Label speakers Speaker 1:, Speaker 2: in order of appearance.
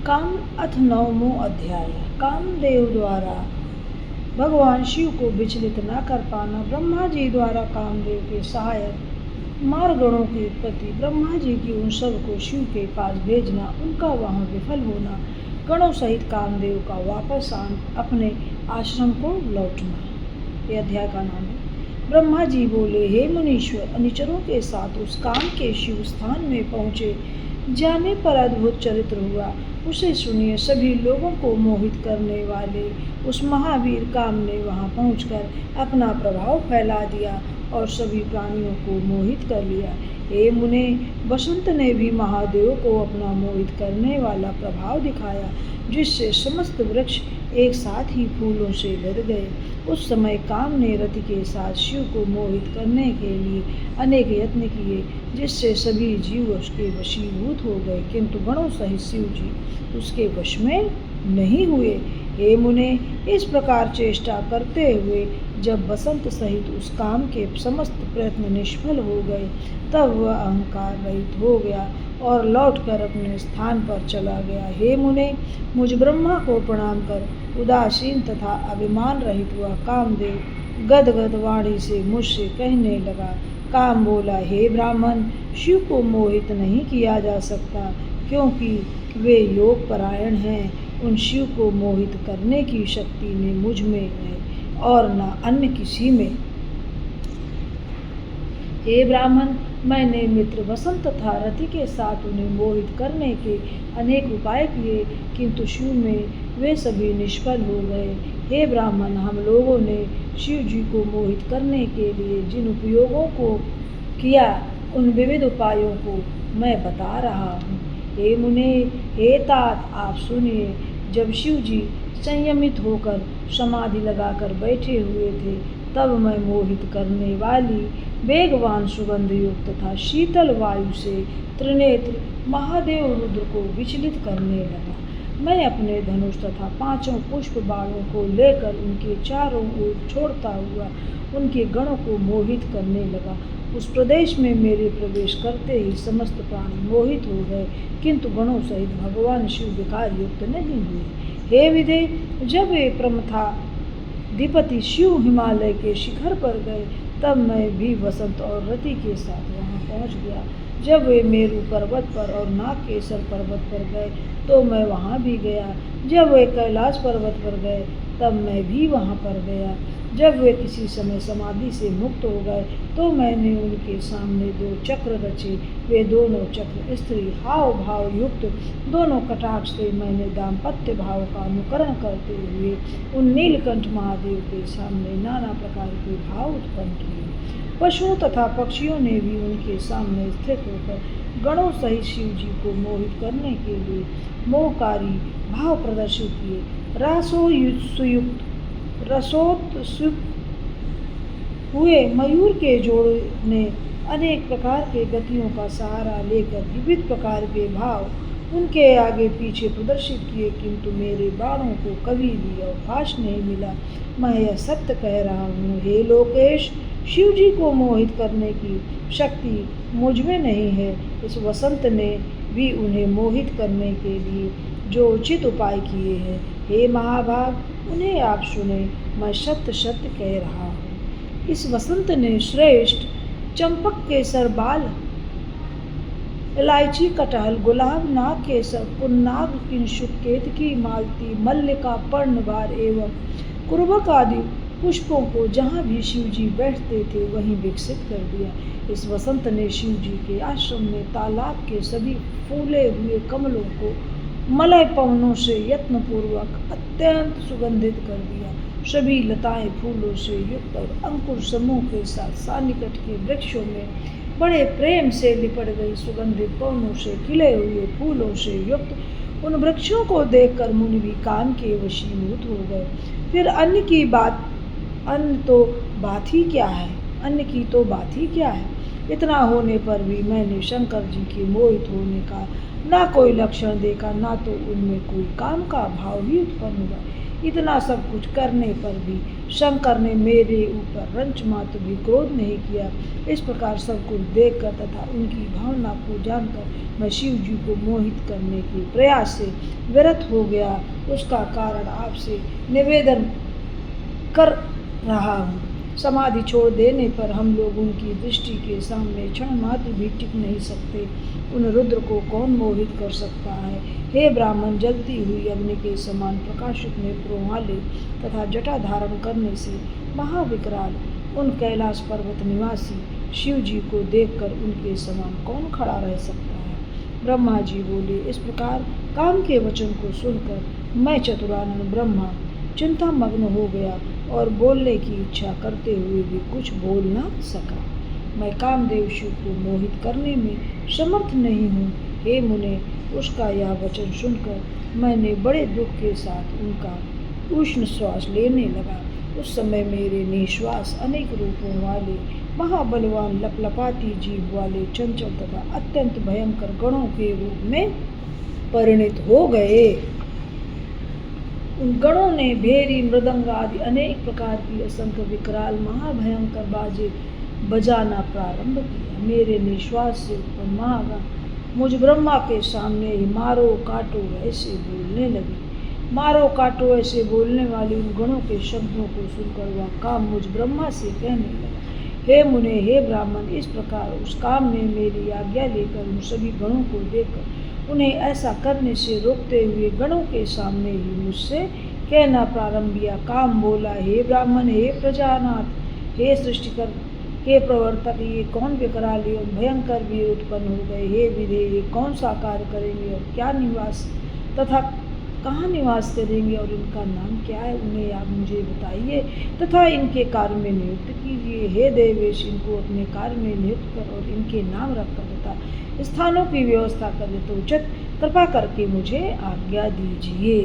Speaker 1: काम अथ 9वां अध्याय। कामदेव द्वारा भगवान शिव को विचलित न कर पाना। ब्रह्मा जी द्वारा कामदेव के सहायक मारगणों की उत्पत्ति। ब्रह्मा जी की उन सब को शिव के पास भेजना, उनका वहां विफल होना। गणों सहित कामदेव का वापस अपने आश्रम को लौटना। ये अध्याय का नाम है। ब्रह्मा जी बोले, हे मुनीश्वर, अनुचरों के साथ उस काम के शिव स्थान में पहुँचे। जाने पर अद्भुत चरित्र हुआ, उसे सुनिए। सभी लोगों को मोहित करने वाले उस महावीर काम ने वहां पहुंचकर अपना प्रभाव फैला दिया और सभी प्राणियों को मोहित कर लिया। हे मुने, बसंत ने भी महादेव को अपना मोहित करने वाला प्रभाव दिखाया, जिससे समस्त वृक्ष एक साथ ही फूलों से भर गए। उस समय काम ने रति के साथ शिव को मोहित करने के लिए अनेक यत्न किए, जिससे सभी जीव उसके वशीभूत हो गए, किंतु गणों सहित शिव जी उसके वश में नहीं हुए। हे मुने, इस प्रकार चेष्टा करते हुए जब बसंत सहित उस काम के समस्त प्रयत्न निष्फल हो गए, तब वह अहंकार रहित हो गया और लौटकर अपने स्थान पर चला गया। हे मुने, मुझ ब्रह्मा को प्रणाम कर। उदासीन तथा अभिमान रहित हुआ कामदेव गदगद वाणी से मुझसे कहने लगा। काम बोला, हे ब्राह्मण, शिव को मोहित नहीं किया जा सकता, क्योंकि वे योग परायण हैं। उन शिव को मोहित करने की शक्ति ने मुझ में है और न अन्य किसी में। हे ब्राह्मण, मैंने मित्र बसंत तथा रति के साथ उन्हें मोहित करने के अनेक उपाय किए, किंतु शिव में वे सभी निष्फल हो गए। हे ब्राह्मण, हम लोगों ने शिव जी को मोहित करने के लिए जिन उपयोगों को किया, उन विविध उपायों को मैं बता रहा हूँ। हे मुने, हे तात, आप सुनिए। जब शिव जी संयमित होकर समाधि लगाकर बैठे हुए थे, तब मैं मोहित करने वाली वेगवान सुगंध युक्त तथा शीतल वायु से त्रिनेत्र महादेव रुद्र को विचलित करने लगा। मैं अपने धनुष तथा 5 पुष्प बाणों को लेकर उनके चारों ओर छोड़ता हुआ उनके गणों को मोहित करने लगा। उस प्रदेश में मेरे प्रवेश करते ही समस्त प्राणी मोहित हो गए, किंतु गणों सहित भगवान शिव विकार युक्त नहीं हुए। हे विदे, जब वे प्रमथाधिपति शिव हिमालय के शिखर पर गए, तब मैं भी वसंत और रति के साथ वहां पहुंच गया। जब वे मेरू पर्वत पर और नागकेसर पर्वत पर गए, तो मैं वहां भी गया। जब वे कैलाश पर्वत पर गए, तब मैं भी वहां पर गया। जब वे किसी समय समाधि से मुक्त हो गए, तो मैंने उनके सामने 2 चक्र रचे। वे दोनों चक्र स्त्री हाव भाव युक्त दोनों कटाक्ष से मैंने दाम्पत्य भाव का अनुकरण करते हुए उन नीलकंठ महादेव के सामने नाना प्रकार के भाव उत्पन्न किए। पशुओं तथा पक्षियों ने भी उनके सामने स्थित होकर गणों सहित शिव जी को मोहित करने के लिए मोहकारी भाव प्रदर्शित किए। रसोत्सुक हुए मयूर के जोड़े ने अनेक प्रकार के गतियों का सहारा लेकर विविध प्रकार के भाव उनके आगे पीछे प्रदर्शित किए, किंतु मेरे बाणों को कभी भी अवकाश नहीं मिला। मैं यह सत्य कह रहा हूँ। हे लोकेश, शिव जी को मोहित करने की शक्ति मुझ में नहीं है। इस वसंत ने भी उन्हें मोहित करने के लिए जो उचित उपाय किए हैं, हे महाभाग, उन्हें आप सुने। मैं सत्य सत्य कह रहा हूँ। इस वसंत ने श्रेष्ठ चंपक केसर बाल, इलायची, कटहल, गुलाब, नाग केसर, पुन्नाग, किंशुक, केतकी, मालती, मल्लिका, पर्णवार एवं कुर्बक आदि पुष्पों को जहाँ भी शिव जी बैठते थे वहीं विकसित कर दिया। इस वसंत ने शिव जी के आश्रम में तालाब के सभी फूले हुए कमलों को मलय पवनों से यत्नपूर्वक अत्यंत सुगंधित कर दिया। सभी लताएं फूलों से युक्त और अंकुर समूह के साथ सानिकट के वृक्षों में बड़े प्रेम से लिपट गई। सुगंधित पवनों से खिले हुए फूलों से युक्त उन वृक्षों को देखकर मुनि भी काम के वशीभूत हो गए। फिर अन्य की तो बात ही क्या है। इतना होने पर भी मैंने शंकर जी के मोहित होने का ना कोई लक्षण देखा, ना तो उनमें कोई काम का भाव ही उत्पन्न हुआ। इतना सब कुछ करने पर भी शंकर ने मेरे ऊपर रंच मात्र भी क्रोध नहीं किया। इस प्रकार सब कुछ देखकर तथा उनकी भावना को जानकर मैं शिव जी को मोहित करने के प्रयास से व्यर्थ हो गया। उसका कारण आपसे निवेदन कर रहा हूँ। समाधि छोड़ देने पर हम लोग उनकी दृष्टि के सामने क्षण मात्र भी टिक नहीं सकते। उन रुद्र को कौन मोहित कर सकता है। हे ब्राह्मण, जलती हुई अग्नि के समान प्रकाशित नेत्रों वाले तथा जटा धारण करने से महाविकराल उन कैलाश पर्वत निवासी शिव जी को देखकर उनके समान कौन खड़ा रह सकता है। ब्रह्मा जी बोले। इस प्रकार काम के वचन को सुनकर मैं चतुरानन ब्रह्मा चिंता मग्न हो गया और बोलने की इच्छा करते हुए भी कुछ बोल न सका। मैं कामदेव शिव को मोहित करने में समर्थ नहीं हूँ। हे मुने, उसका यह वचन सुनकर मैंने बड़े दुख के साथ उनका उष्ण श्वास लेने लगा। उस समय मेरे निश्वास अनेक रूपों वाले महाबलवान लपलपाती जीभ वाले चंचल तथा अत्यंत भयंकर गणों के रूप में परिणित हो गए। उन गणों ने भेरी, मृदंग आदि अनेक प्रकार की असंख्य विकराल महाभयंकर बाजे बजाना प्रारंभ किया। मेरे निश्वास से उत्पन्न महागण मुझ ब्रह्मा के सामने ही मारो काटो ऐसे बोलने लगे। मारो काटो ऐसे बोलने वाले उन गणों के शब्दों को सुनकर वह काम मुझ ब्रह्मा से कहने लगा। हे मुने, हे ब्राह्मण, इस प्रकार उस काम ने मेरी आज्ञा लेकर उन सभी गणों को देखकर उन्हें ऐसा करने से रोकते हुए गणों के सामने ही मुझसे कहना प्रारंभ किया। काम बोला। हे ब्राह्मण, हे प्रजानाथ, हे सृष्टिकर के प्रवर्तक, ये कौन विकराल एवं भयंकर वीर उत्पन्न हो गए। हे विधे, ये कौन सा कार्य करेंगे और क्या निवास तथा कहाँ निवास करेंगे और इनका नाम क्या है, उन्हें आप मुझे बताइए तथा इनके कार्य में नियुक्त कीजिए। हे देवेश, इनको अपने कार्य में नियुक्त कर और इनके नाम रखकर तथा स्थानों की व्यवस्था कर यथोचित कृपा करके मुझे आज्ञा दीजिए।